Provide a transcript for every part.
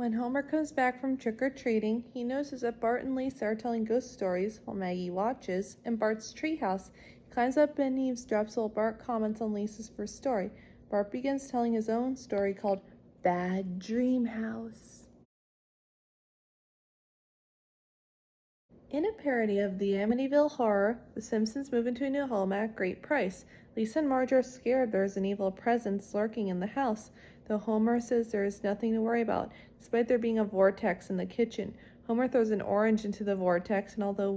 When Homer comes back from trick-or-treating, he notices that Bart and Lisa are telling ghost stories while Maggie watches. In Bart's treehouse, he climbs up and eavesdrops while Bart comments on Lisa's first story. Bart begins telling his own story called Bad Dream House. In a parody of the Amityville Horror, the Simpsons move into a new home at a great price. Lisa and Marge are scared there is an evil presence lurking in the house, though Homer says there is nothing to worry about, despite there being a vortex in the kitchen. Homer throws an orange into the vortex, and although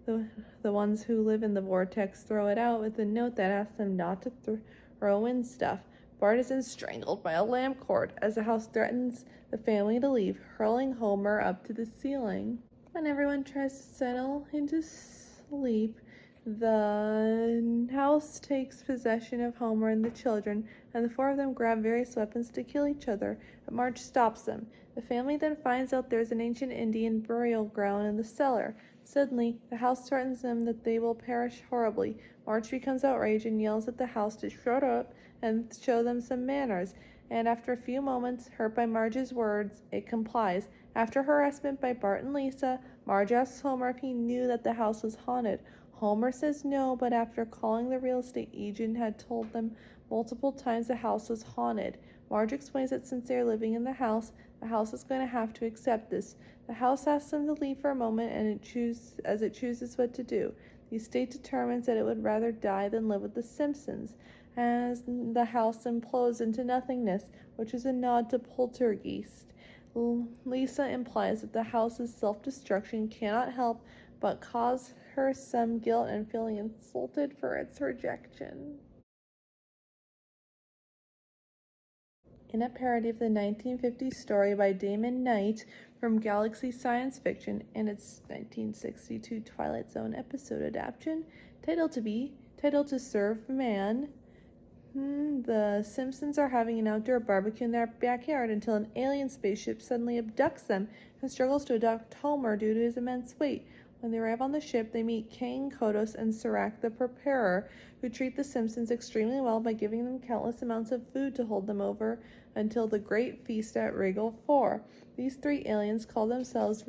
the ones who live in the vortex throw it out with a note that asks them not to throw in stuff, Bart is then strangled by a lamp cord as the house threatens the family to leave, hurling Homer up to the ceiling. When everyone tries to settle into sleep, the house takes possession of Homer and the children, and the four of them grab various weapons to kill each other, but Marge stops them. The family then finds out there's an ancient Indian burial ground in the cellar. Suddenly, the house threatens them that they will perish horribly. Marge becomes outraged and yells at the house to shut up and show them some manners, and after a few moments, hurt by Marge's words, it complies. After harassment by Bart and Lisa, Marge asks Homer if he knew that the house was haunted. Homer says no, but after calling the real estate agent had told them multiple times the house was haunted. Marge explains that since they are living in the house is going to have to accept this. The house asks them to leave for a moment, and it chooses what to do. The estate determines that it would rather die than live with the Simpsons, as the house implodes into nothingness, which is a nod to Poltergeist. Lisa implies that the house's self-destruction cannot help but cause her some guilt and feeling insulted for its rejection. In a parody of the 1950 story by Damon Knight from Galaxy Science Fiction and its 1962 Twilight Zone episode adaptation, titled To Serve Man, the Simpsons are having an outdoor barbecue in their backyard until an alien spaceship suddenly abducts them and struggles to abduct Homer due to his immense weight. When they arrive on the ship, they meet Kang, Kodos, and Serac the Preparer, who treat the Simpsons extremely well by giving them countless amounts of food to hold them over until the great feast at Regal 4. These three aliens call themselves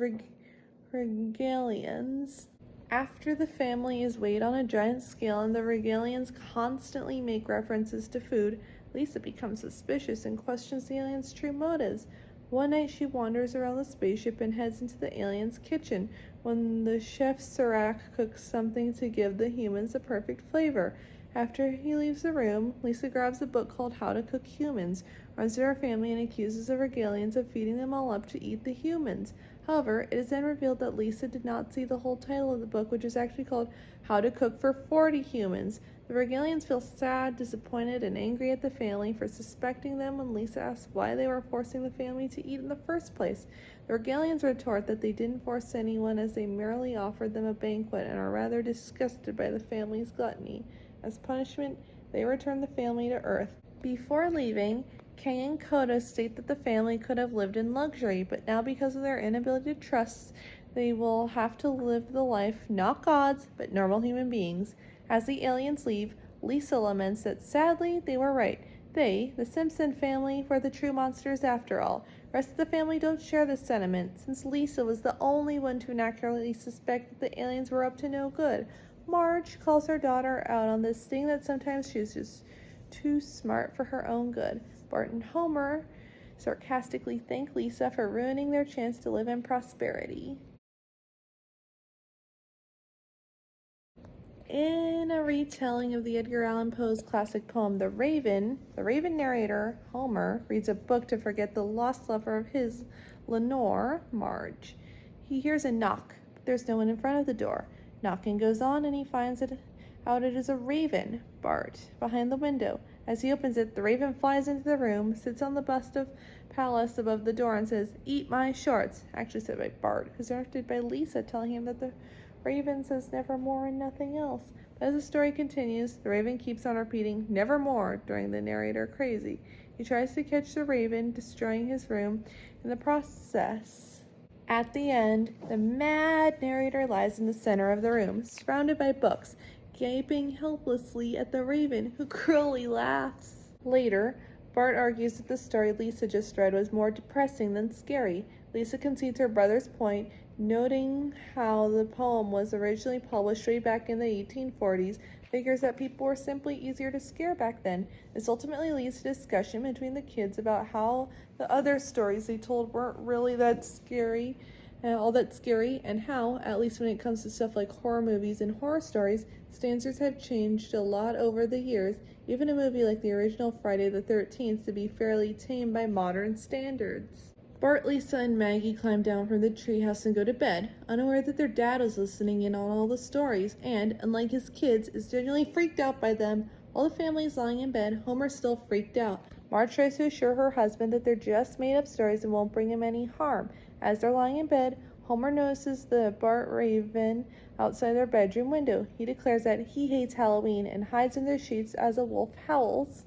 Regalians. After the family is weighed on a giant scale and the Regalians constantly make references to food, Lisa becomes suspicious and questions the aliens' true motives. One night she wanders around the spaceship and heads into the aliens' kitchen when the chef Serac cooks something to give the humans the perfect flavor. After he leaves the room, Lisa grabs a book called How to Cook Humans, runs to her family, and accuses the Regalians of feeding them all up to eat the humans. However, it is then revealed that Lisa did not see the whole title of the book, which is actually called How to Cook for 40 Humans. The Regalians feel sad, disappointed, and angry at the family for suspecting them when Lisa asks why they were forcing the family to eat in the first place. The Regalians retort that they didn't force anyone, as they merely offered them a banquet, and are rather disgusted by the family's gluttony. As punishment, they return the family to Earth. Before leaving, Kang and Koda state that the family could have lived in luxury, but now because of their inability to trust, they will have to live the life, not gods, but normal human beings. As the aliens leave, Lisa laments that sadly they were right. They, the Simpson family, were the true monsters after all. The rest of the family don't share this sentiment, since Lisa was the only one to inaccurately suspect that the aliens were up to no good. Marge calls her daughter out on this, saying that sometimes she is just too smart for her own good. Bart and Homer sarcastically thank Lisa for ruining their chance to live in prosperity. In a retelling of the Edgar Allan Poe's classic poem, The Raven narrator, Homer, reads a book to forget the lost lover of his, Lenore, Marge. He hears a knock, but there's no one in front of the door. Knocking goes on, and he finds out it is a raven, Bart, behind the window. As he opens it, the raven flies into the room, sits on the bust of Pallas above the door, and says, "Eat my shorts," actually said by Bart, who's interrupted by Lisa telling him that the raven says nevermore and nothing else. But as the story continues, the raven keeps on repeating nevermore during the narrator crazy. He tries to catch the raven, destroying his room in the process. At the end, the mad narrator lies in the center of the room, surrounded by books, gaping helplessly at the raven, who cruelly laughs. Later, Bart argues that the story Lisa just read was more depressing than scary. Lisa concedes her brother's point, noting how the poem was originally published way back in the 1840s, figures that people were simply easier to scare back then. This ultimately leads to discussion between the kids about how the other stories they told weren't really that scary, all that scary, and how, at least when it comes to stuff like horror movies and horror stories, standards have changed a lot over the years, even a movie like the original Friday the 13th to be fairly tame by modern standards. Bart, Lisa, and Maggie climb down from the treehouse and go to bed, unaware that their dad was listening in on all the stories, and, unlike his kids, is genuinely freaked out by them. While the family is lying in bed, Homer's still freaked out. Marge tries to assure her husband that they're just made-up stories and won't bring him any harm. As they're lying in bed, Homer notices the Bart Raven outside their bedroom window. He declares that he hates Halloween and hides in their sheets as a wolf howls.